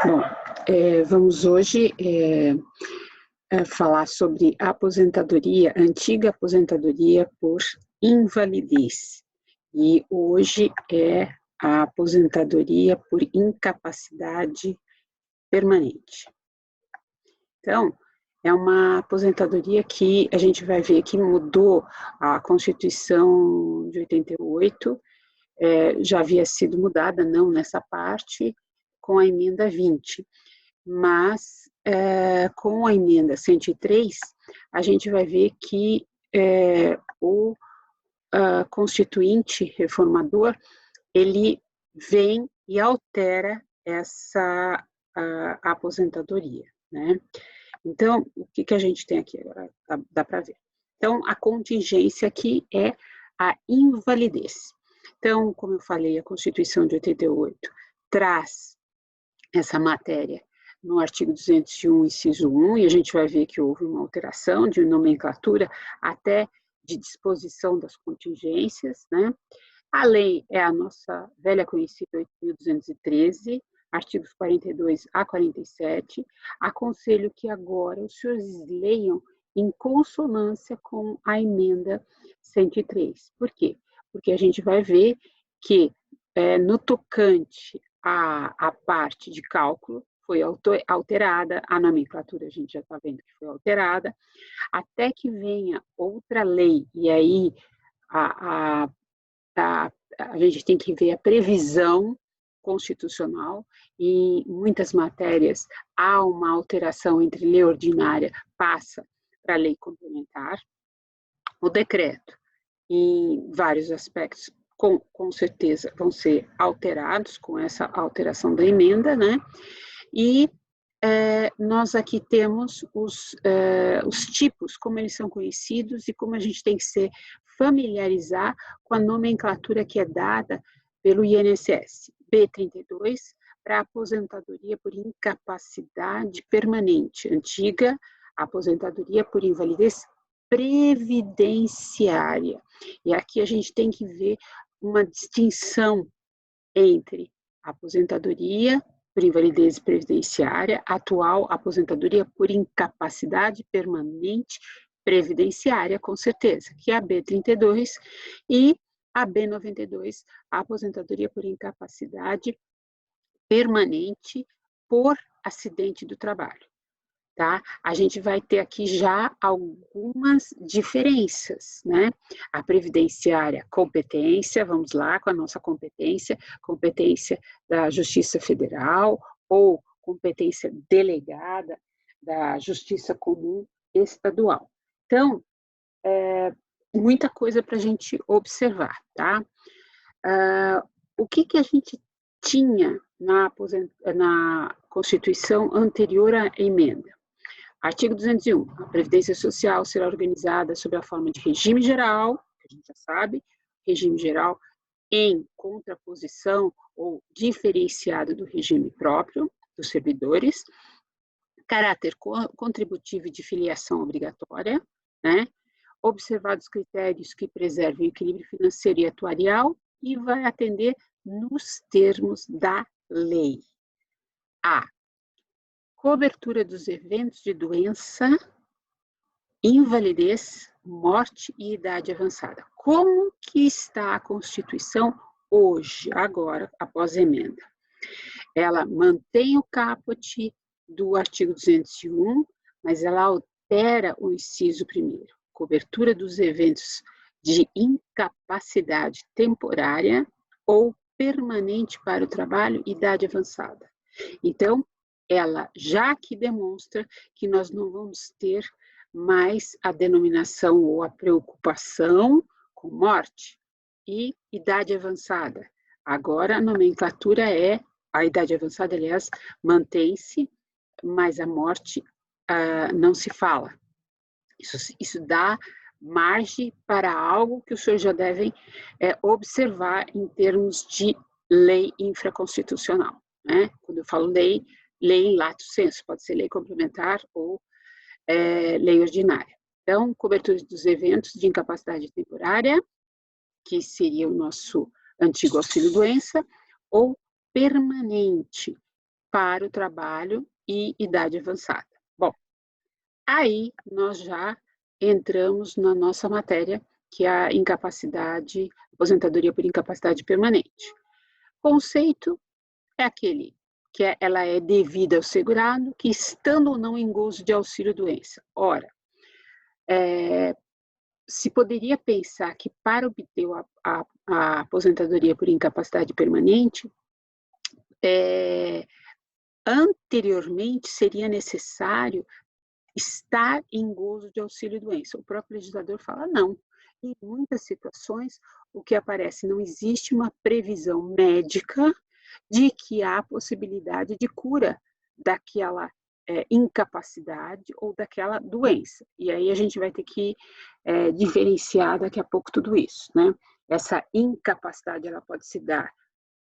Bom, vamos hoje falar sobre a aposentadoria, antiga aposentadoria por invalidez. E hoje é a aposentadoria por incapacidade permanente. Então, é uma aposentadoria que a gente vai ver que mudou a Constituição de 88, já havia sido mudada, não nessa parte, com a emenda 20. Mas, com a emenda 103, a gente vai ver que o constituinte reformador, ele vem e altera essa aposentadoria, né? Então, o que a gente tem aqui agora? Dá para ver. Então, a contingência aqui é a invalidez. Então, como eu falei, a Constituição de 88 traz essa matéria no artigo 201, inciso 1, e a gente vai ver que houve uma alteração de nomenclatura até de disposição das contingências, né? A lei é a nossa velha conhecida 8.213, artigos 42 a 47. Aconselho que agora os senhores leiam em consonância com a emenda 103. Por quê? Porque a gente vai ver que no tocante à parte de cálculo, foi alterada, a nomenclatura a gente já está vendo que foi alterada, até que venha outra lei, e aí a gente tem que ver a previsão constitucional, e em muitas matérias há uma alteração entre lei ordinária, passa para a lei complementar. O decreto, em vários aspectos, com certeza vão ser alterados com essa alteração da emenda, né? E nós aqui temos os tipos, como eles são conhecidos e como a gente tem que se familiarizar com a nomenclatura que é dada pelo INSS. B32, para aposentadoria por incapacidade permanente, antiga aposentadoria por invalidez previdenciária. E aqui a gente tem que ver uma distinção entre aposentadoria por invalidez previdenciária, atual aposentadoria por incapacidade permanente previdenciária, com certeza, que é a B32, e a B92, a aposentadoria por incapacidade permanente por acidente do trabalho. Tá? A gente vai ter aqui já algumas diferenças, né? A previdenciária, competência, vamos lá com a nossa competência da Justiça Federal ou competência delegada da Justiça Comum Estadual. Então, muita coisa para a gente observar, tá? O que a gente tinha na Constituição anterior à emenda? Artigo 201, a Previdência Social será organizada sob a forma de regime geral, que a gente já sabe, regime geral em contraposição ou diferenciado do regime próprio dos servidores, caráter contributivo e de filiação obrigatória, né? Observados critérios que preservem o equilíbrio financeiro e atuarial e vai atender nos termos da lei. A. Cobertura dos eventos de doença, invalidez, morte e idade avançada. Como que está a Constituição hoje, agora, após a emenda? Ela mantém o caput do artigo 201, mas ela altera o inciso 1º. Cobertura dos eventos de incapacidade temporária ou permanente para o trabalho, idade avançada. Então, ela já que demonstra que nós não vamos ter mais a denominação ou a preocupação com morte e idade avançada. Agora a nomenclatura a idade avançada, aliás, mantém-se, mas a morte não se fala. Isso dá margem para algo que os senhores já devem observar em termos de lei infraconstitucional, né? Quando eu falo lei em lato sensu, pode ser lei complementar ou lei ordinária. Então, cobertura dos eventos de incapacidade temporária, que seria o nosso antigo auxílio-doença, ou permanente, para o trabalho e idade avançada. Bom, aí nós já entramos na nossa matéria, que é a incapacidade, aposentadoria por incapacidade permanente. Conceito é aquele que ela é devida ao segurado, que estando ou não em gozo de auxílio-doença. Ora, se poderia pensar que para obter a aposentadoria por incapacidade permanente, anteriormente seria necessário estar em gozo de auxílio-doença. O próprio legislador fala não. Em muitas situações, o que aparece, não existe uma previsão médica de que há possibilidade de cura daquela incapacidade ou daquela doença. E aí a gente vai ter que diferenciar daqui a pouco tudo isso, né? Essa incapacidade, ela pode se dar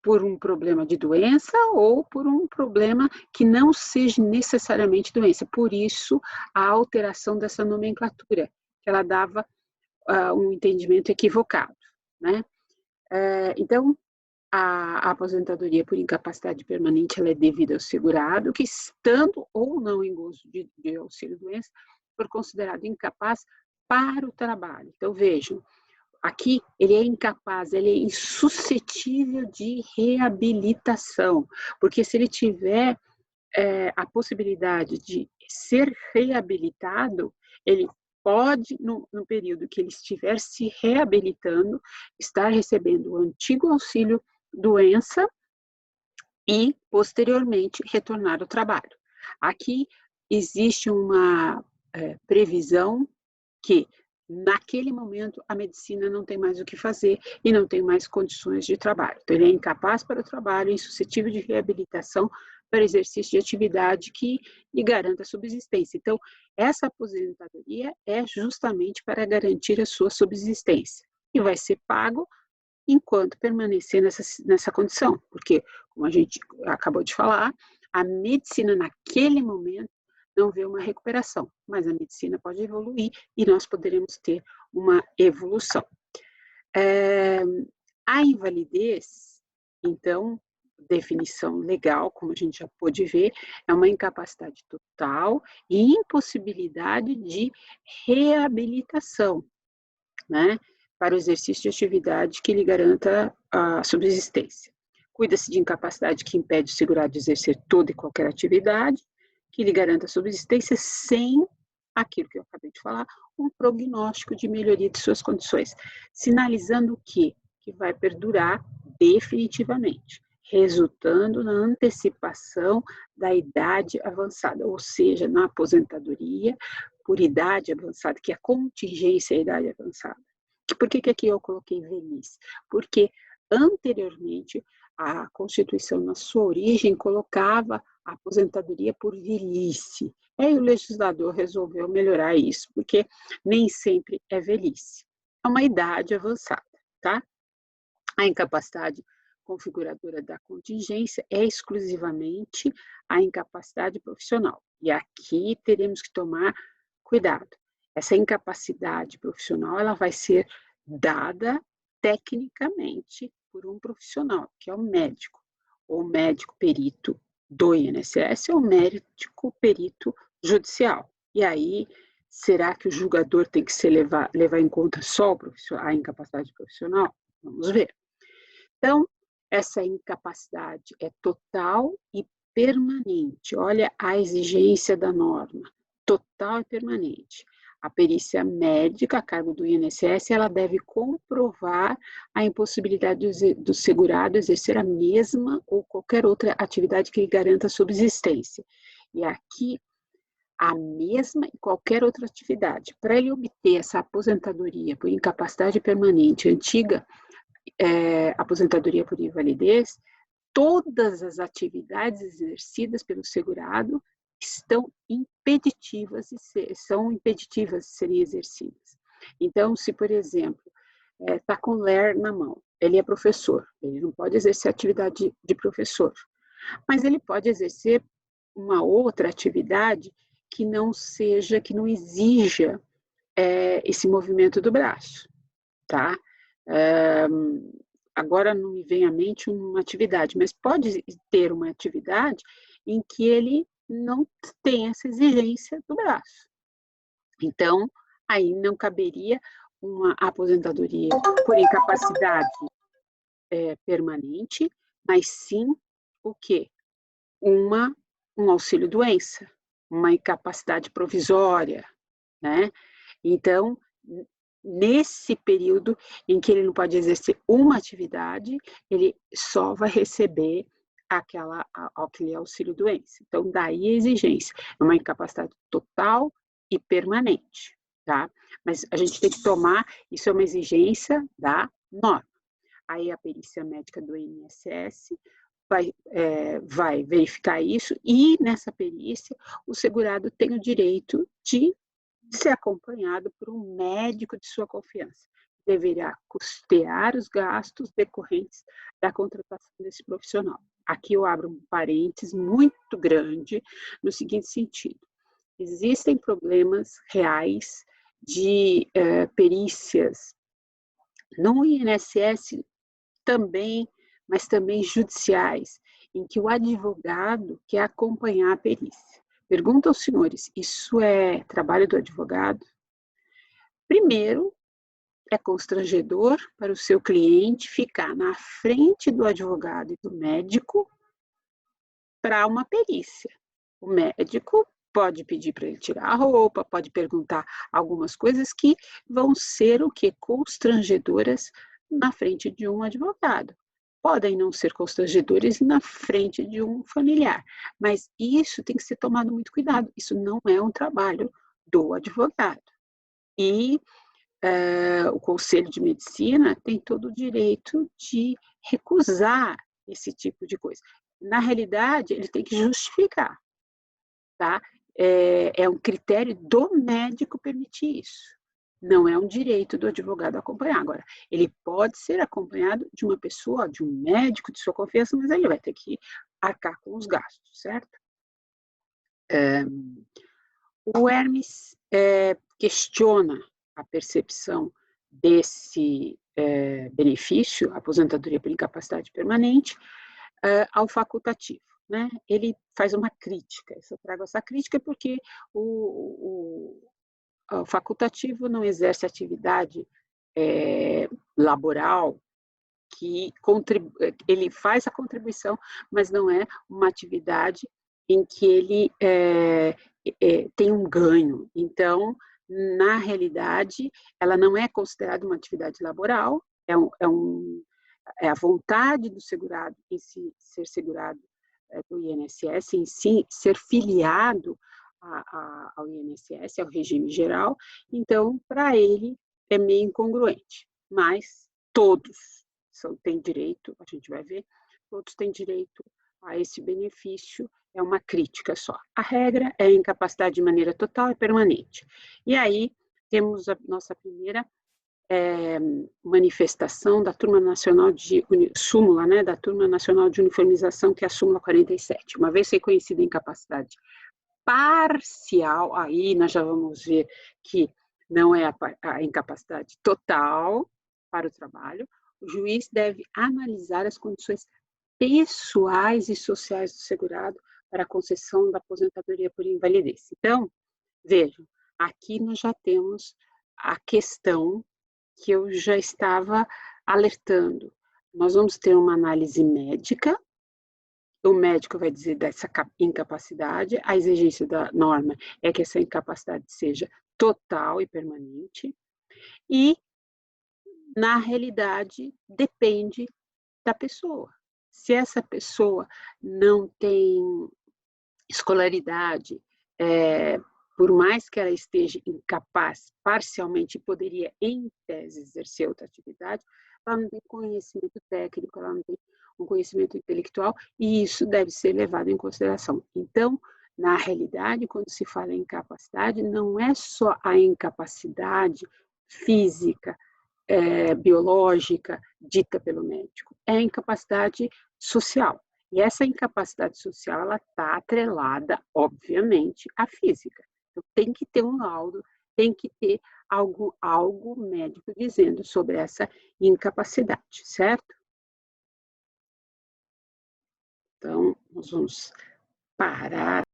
por um problema de doença ou por um problema que não seja necessariamente doença. Por isso, a alteração dessa nomenclatura, que ela dava um entendimento equivocado, né? Então, a aposentadoria por incapacidade permanente, ela é devida ao segurado que, estando ou não em gozo de auxílio-doença, for considerado incapaz para o trabalho. Então, vejam, aqui ele é incapaz, ele é insuscetível de reabilitação, porque se ele tiver a possibilidade de ser reabilitado, ele pode, no período que ele estiver se reabilitando, estar recebendo o antigo auxílio doença e, posteriormente, retornar ao trabalho. Aqui existe uma previsão que, naquele momento, a medicina não tem mais o que fazer e não tem mais condições de trabalho. Então, ele é incapaz para o trabalho, insuscetível de reabilitação para exercício de atividade que lhe garanta a subsistência. Então, essa aposentadoria é justamente para garantir a sua subsistência e vai ser pago enquanto permanecer nessa condição, porque, como a gente acabou de falar, a medicina naquele momento não vê uma recuperação, mas a medicina pode evoluir e nós poderemos ter uma evolução. A invalidez, então, definição legal, como a gente já pôde ver, é uma incapacidade total e impossibilidade de reabilitação, né, para o exercício de atividade que lhe garanta a subsistência. Cuida-se de incapacidade que impede o segurado de exercer toda e qualquer atividade, que lhe garanta a subsistência sem aquilo que eu acabei de falar, um prognóstico de melhoria de suas condições, sinalizando o quê? Que vai perdurar definitivamente, resultando na antecipação da idade avançada, ou seja, na aposentadoria por idade avançada, que é a contingência à idade avançada. Por que aqui eu coloquei velhice? Porque anteriormente a Constituição, na sua origem, colocava a aposentadoria por velhice. Aí o legislador resolveu melhorar isso, porque nem sempre é velhice. É uma idade avançada, tá? A incapacidade configuradora da contingência é exclusivamente a incapacidade profissional. E aqui teremos que tomar cuidado. Essa incapacidade profissional, ela vai ser dada tecnicamente por um profissional, que é o médico, ou médico perito do INSS ou médico perito judicial. E aí, será que o julgador tem que levar em conta só a incapacidade profissional? Vamos ver. Então, essa incapacidade é total e permanente. Olha a exigência da norma, total e permanente. A perícia médica, a cargo do INSS, ela deve comprovar a impossibilidade do segurado exercer a mesma ou qualquer outra atividade que lhe garanta a subsistência. E aqui, a mesma e qualquer outra atividade. Para ele obter essa aposentadoria por incapacidade permanente antiga, aposentadoria por invalidez, todas as atividades exercidas pelo segurado estão impeditivas são impeditivas de serem exercidas. Então, se, por exemplo, está com LER na mão, ele é professor, ele não pode exercer atividade de professor, mas ele pode exercer uma outra atividade que não exija esse movimento do braço, tá? agora não me vem à mente uma atividade, mas pode ter uma atividade em que ele não tem essa exigência do braço. Então, aí não caberia uma aposentadoria por incapacidade permanente, mas sim o quê? Um auxílio-doença, uma incapacidade provisória, né? Então, nesse período em que ele não pode exercer uma atividade, ele só vai receber aquele auxílio-doença. Então, daí a exigência, é uma incapacidade total e permanente, tá? Mas a gente tem que tomar, isso é uma exigência da norma. Aí a perícia médica do INSS vai verificar isso e nessa perícia o segurado tem o direito de ser acompanhado por um médico de sua confiança. Deverá custear os gastos decorrentes da contratação desse profissional. Aqui eu abro um parênteses muito grande no seguinte sentido. Existem problemas reais de perícias no INSS também, mas também judiciais, em que o advogado quer acompanhar a perícia. Pergunto aos senhores, isso é trabalho do advogado? Primeiro, é constrangedor para o seu cliente ficar na frente do advogado e do médico para uma perícia. O médico pode pedir para ele tirar a roupa, pode perguntar algumas coisas que vão ser o que? Constrangedoras na frente de um advogado. Podem não ser constrangedores na frente de um familiar, mas isso tem que ser tomado muito cuidado. Isso não é um trabalho do advogado. E o Conselho de Medicina tem todo o direito de recusar esse tipo de coisa. Na realidade, ele tem que justificar, tá? É um critério do médico permitir isso. Não é um direito do advogado acompanhar. Agora, ele pode ser acompanhado de uma pessoa, de um médico de sua confiança, mas ele vai ter que arcar com os gastos, certo? O Hermes questiona a percepção desse benefício, aposentadoria por incapacidade permanente, ao facultativo. Né? Ele faz uma crítica, eu trago essa crítica porque o facultativo não exerce atividade laboral, que ele faz a contribuição, mas não é uma atividade em que ele tem um ganho. Então, na realidade, ela não é considerada uma atividade laboral, é a vontade do segurado em si ser segurado do INSS, em si ser filiado ao INSS, ao regime geral. Então, para ele, é meio incongruente, mas todos têm direito, a gente vai ver, todos têm direito a esse benefício, é uma crítica só. A regra é a incapacidade de maneira total e permanente. E aí, temos a nossa primeira manifestação da Turma Nacional de súmula, né, da Turma Nacional de Uniformização, que é a súmula 47. Uma vez reconhecida a incapacidade parcial, aí nós já vamos ver que não é a incapacidade total para o trabalho, o juiz deve analisar as condições pessoais e sociais do segurado para a concessão da aposentadoria por invalidez. Então, vejam, aqui nós já temos a questão que eu já estava alertando. Nós vamos ter uma análise médica, o médico vai dizer dessa incapacidade, a exigência da norma é que essa incapacidade seja total e permanente, e, na realidade, depende da pessoa. Se essa pessoa não tem escolaridade, por mais que ela esteja incapaz parcialmente, poderia, em tese, exercer outra atividade, ela não tem conhecimento técnico, ela não tem um conhecimento intelectual, e isso deve ser levado em consideração. Então, na realidade, quando se fala em incapacidade, não é só a incapacidade física, biológica, dita pelo médico, é a incapacidade social. E essa incapacidade social, ela está atrelada, obviamente, à física. Então, tem que ter um laudo, tem que ter algo médico dizendo sobre essa incapacidade, certo? Nós vamos parar